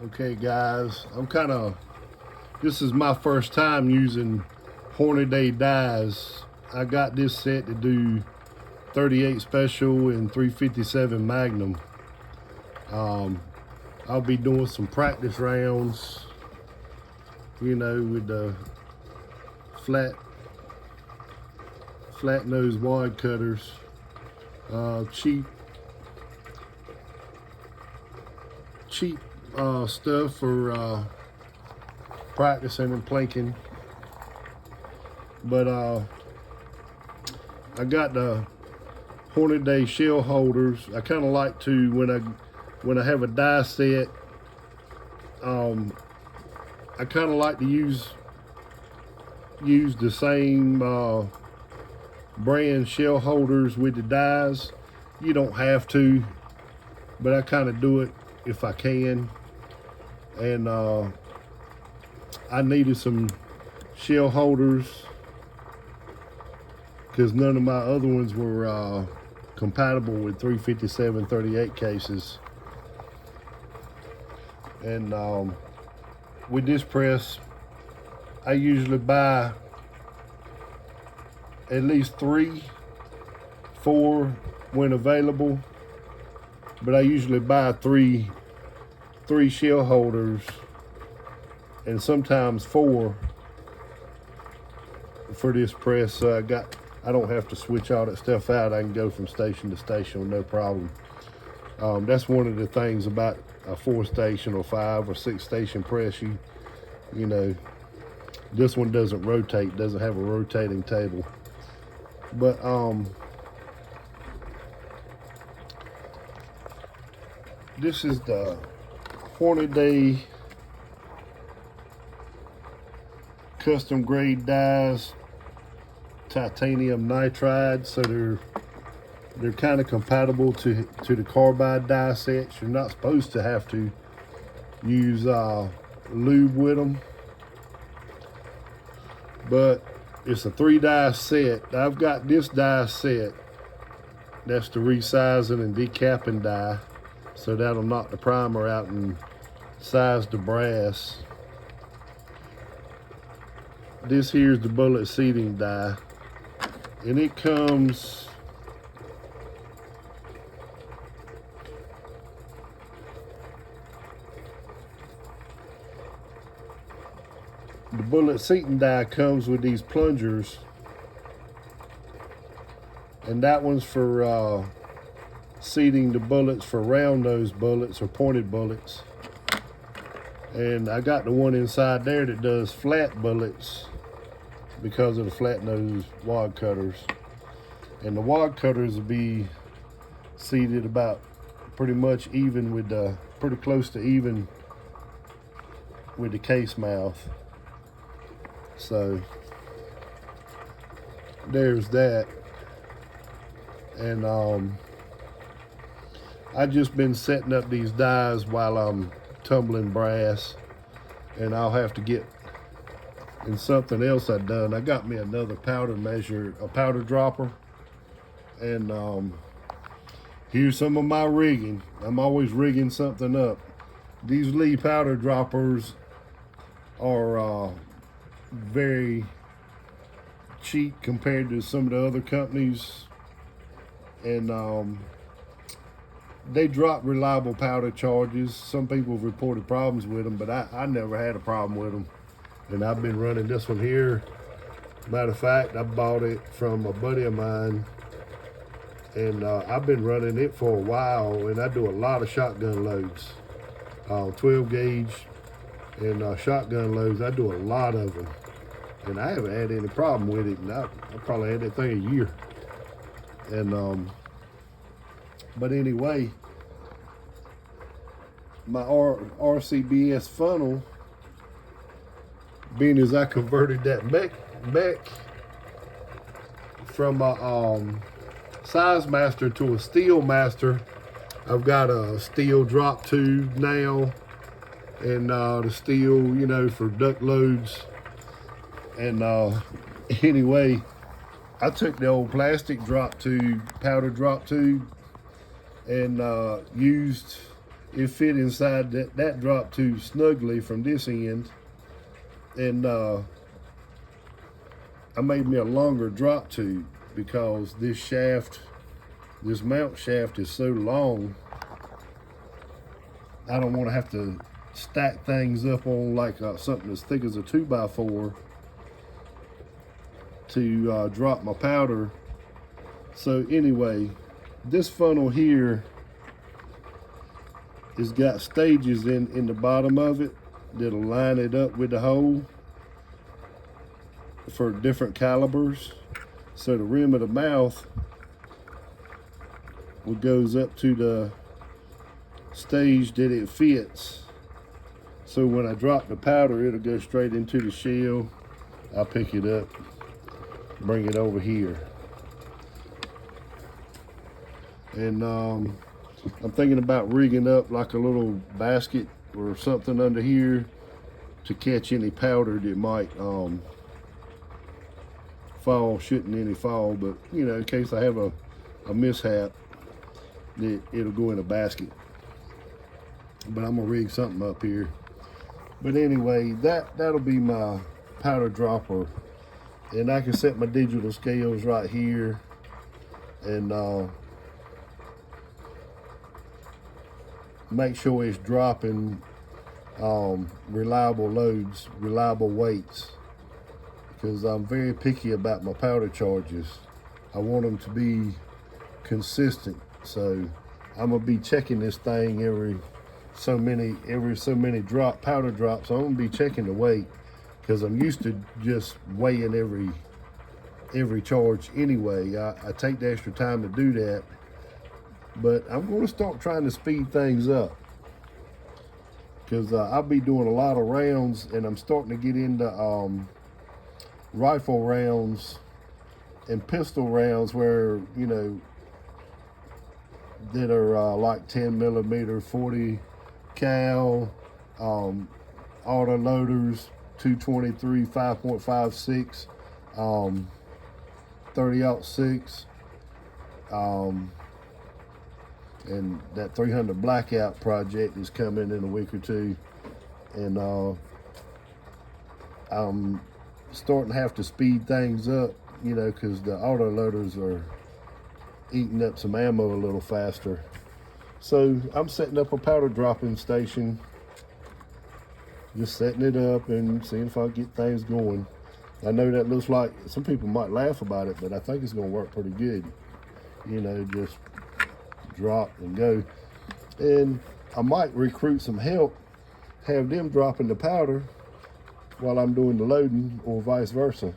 Okay guys, this is my first time using Hornady dies. I got this set to do 38 special and 357 magnum. I'll be doing some practice rounds, with the flat nose wad cutters. Cheap stuff for practicing and planking. But I got the Hornady shell holders. I kind of like to, when I have a die set, I kind of like to use the same brand shell holders with the dies. You don't have to, but I kind of do it if I can. And I needed some shell holders because none of my other ones were compatible with 357 38 cases. And with this press, I usually buy at least 3, 4 when available, but I usually buy three shell holders and sometimes 4 for this press, so I don't have to switch all that stuff out. I can go from station to station with no problem. That's one of the things about a 4-station or 5 or 6 station press. You know, this one doesn't rotate, doesn't have a rotating table. But this is the Hornady custom grade dies, titanium nitride, so they're kind of compatible to the carbide die sets. You're not supposed to have to use lube with them, but it's a 3-die set. I've got this die set. That's the resizing and decapping die, so that'll knock the primer out and size the brass. This here's the bullet seating die, and it comes the bullet seating die comes with these plungers, and that one's for seating the bullets for round nose bullets or pointed bullets. And I got the one inside there that does flat bullets because of the flat nose wad cutters. And the wad cutters will be seated about pretty much even with pretty close to even with the case mouth. So there's that. And I just been setting up these dies while I'm tumbling brass, and I'll have to get in something else I've done. I got me another powder measure, a powder dropper, and here's some of my rigging. I'm always rigging something up. These Lee powder droppers are very cheap compared to some of the other companies, and they drop reliable powder charges. Some people have reported problems with them, but I never had a problem with them. And I've been running this one here. Matter of fact, I bought it from a buddy of mine, and I've been running it for a while, and I do a lot of shotgun loads. 12 gauge and shotgun loads, I do a lot of them. And I haven't had any problem with it, and I probably had that thing a year. And but anyway, my RCBS funnel, being as I converted that mech from a size master to a steel master, I've got a steel drop tube now, and the steel, for duck loads. And anyway, I took the old plastic drop tube, powder drop tube, and used it fit inside that drop tube snugly from this end, and I made me a longer drop tube because this shaft, this mount shaft is so long. I don't want to have to stack things up on like something as thick as a 2x4 to drop my powder. So anyway, this funnel here has got stages in the bottom of it that'll line it up with the hole for different calibers. So the rim of the mouth goes up to the stage that it fits. So when I drop the powder, it'll go straight into the shell. I'll pick it up, bring it over here. And I'm thinking about rigging up like a little basket or something under here to catch any powder that might fall. Shouldn't any fall, but you know, in case I have a mishap, that it'll go in a basket. But I'm gonna rig something up here. But anyway, that'll be my powder dropper, and I can set my digital scales right here, and make sure it's dropping reliable loads, reliable weights, because I'm very picky about my powder charges. I want them to be consistent, so I'm gonna be checking this thing every so many powder drops. So I'm gonna be checking the weight, because I'm used to just weighing every charge anyway. I take the extra time to do that, but I'm going to start trying to speed things up, because I'll be doing a lot of rounds, and I'm starting to get into rifle rounds and pistol rounds where, you know, that are like 10mm, 40 cal, auto loaders, 223, 5.56, 30-06, and that 300 blackout project is coming in a week or two, and I'm starting to have to speed things up, you know, because the auto loaders are eating up some ammo a little faster. So I'm setting up a powder dropping station, just setting it up and seeing if I get things going. I know that looks like some people might laugh about it, but I think it's going to work pretty good. You know, just drop and go. And I might recruit some help, have them dropping the powder while I'm doing the loading, or vice versa.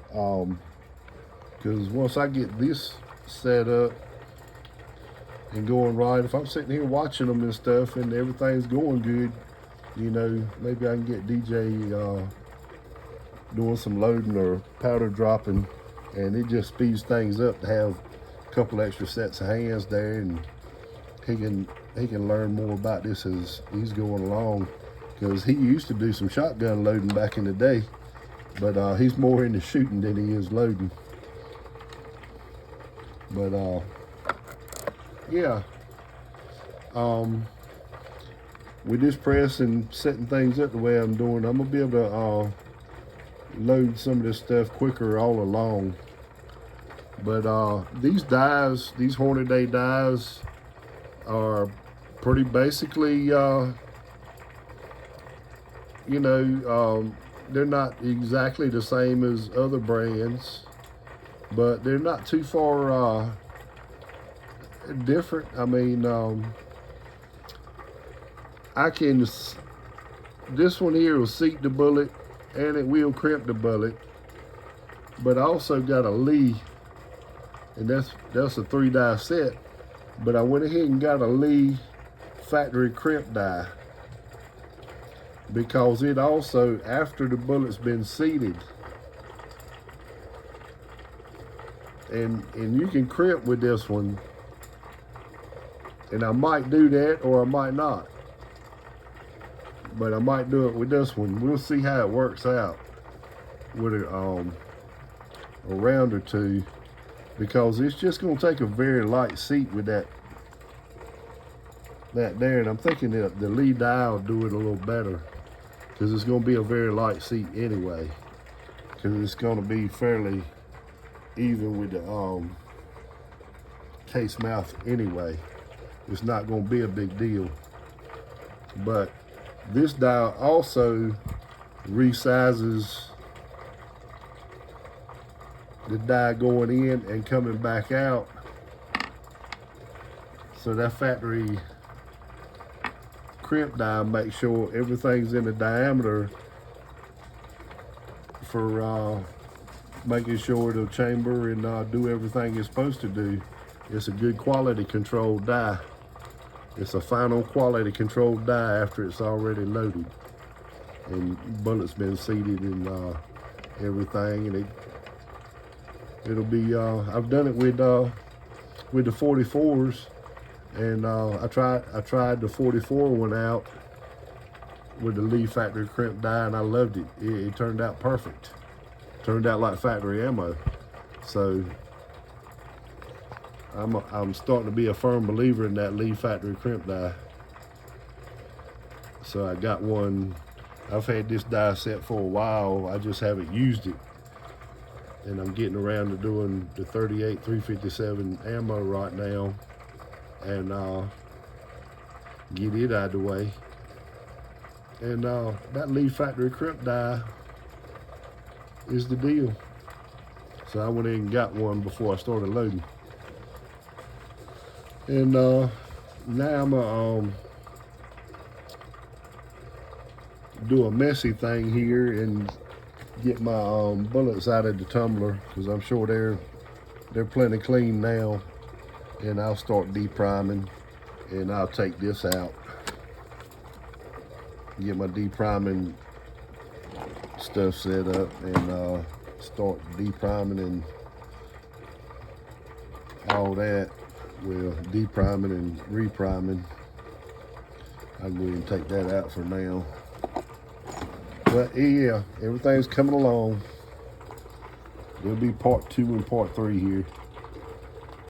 Because once I get this set up and going right, if I'm sitting here watching them and stuff and everything's going good, you know, maybe I can get DJ doing some loading or powder dropping, and it just speeds things up to have a couple extra sets of hands there, and he can learn more about this as he's going along, because he used to do some shotgun loading back in the day, but he's more into shooting than he is loading. But yeah, with this press and setting things up the way I'm doing, I'm gonna be able to load some of this stuff quicker all along. But these dies, these Hornady dies, are pretty basically, you know, they're not exactly the same as other brands, but they're not too far different. I mean, this one here will seat the bullet and it will crimp the bullet, but I also got a Lee, and that's a 3-die set, but I went ahead and got a Lee factory crimp die, because it also, after the bullet's been seated, and you can crimp with this one, and I might do that or I might not, but I might do it with this one. We'll see how it works out with a round or two, because it's just going to take a very light seat with that that there, and I'm thinking that the lead die will do it a little better, because it's going to be a very light seat anyway, because it's going to be fairly even with the case mouth anyway. It's not going to be a big deal. But this die also resizes the die going in and coming back out, so that factory crimp die makes sure everything's in the diameter for making sure the chamber and do everything it's supposed to do. It's a good quality controlled die. It's a final quality controlled die after it's already loaded and bullets been seated and everything, and it'll be. I've done it with the 44s. And I tried the 44 one out with the Lee factory crimp die, and I loved it. It turned out perfect. Turned out like factory ammo. So I'm starting to be a firm believer in that Lee factory crimp die. So I got one. I've had this die set for a while. I just haven't used it, and I'm getting around to doing the 38 357 ammo right now, and get it out of the way. And that Lee factory crimp die is the deal. So I went in and got one before I started loading. And now I'm gonna do a messy thing here and get my bullets out of the tumbler, because I'm sure they're plenty clean now. And I'll start depriming, and I'll take this out, get my depriming stuff set up, and start depriming and all that. Well, depriming and repriming. I'll go ahead and take that out for now. But yeah, everything's coming along. There'll be part 2 and part 3 here.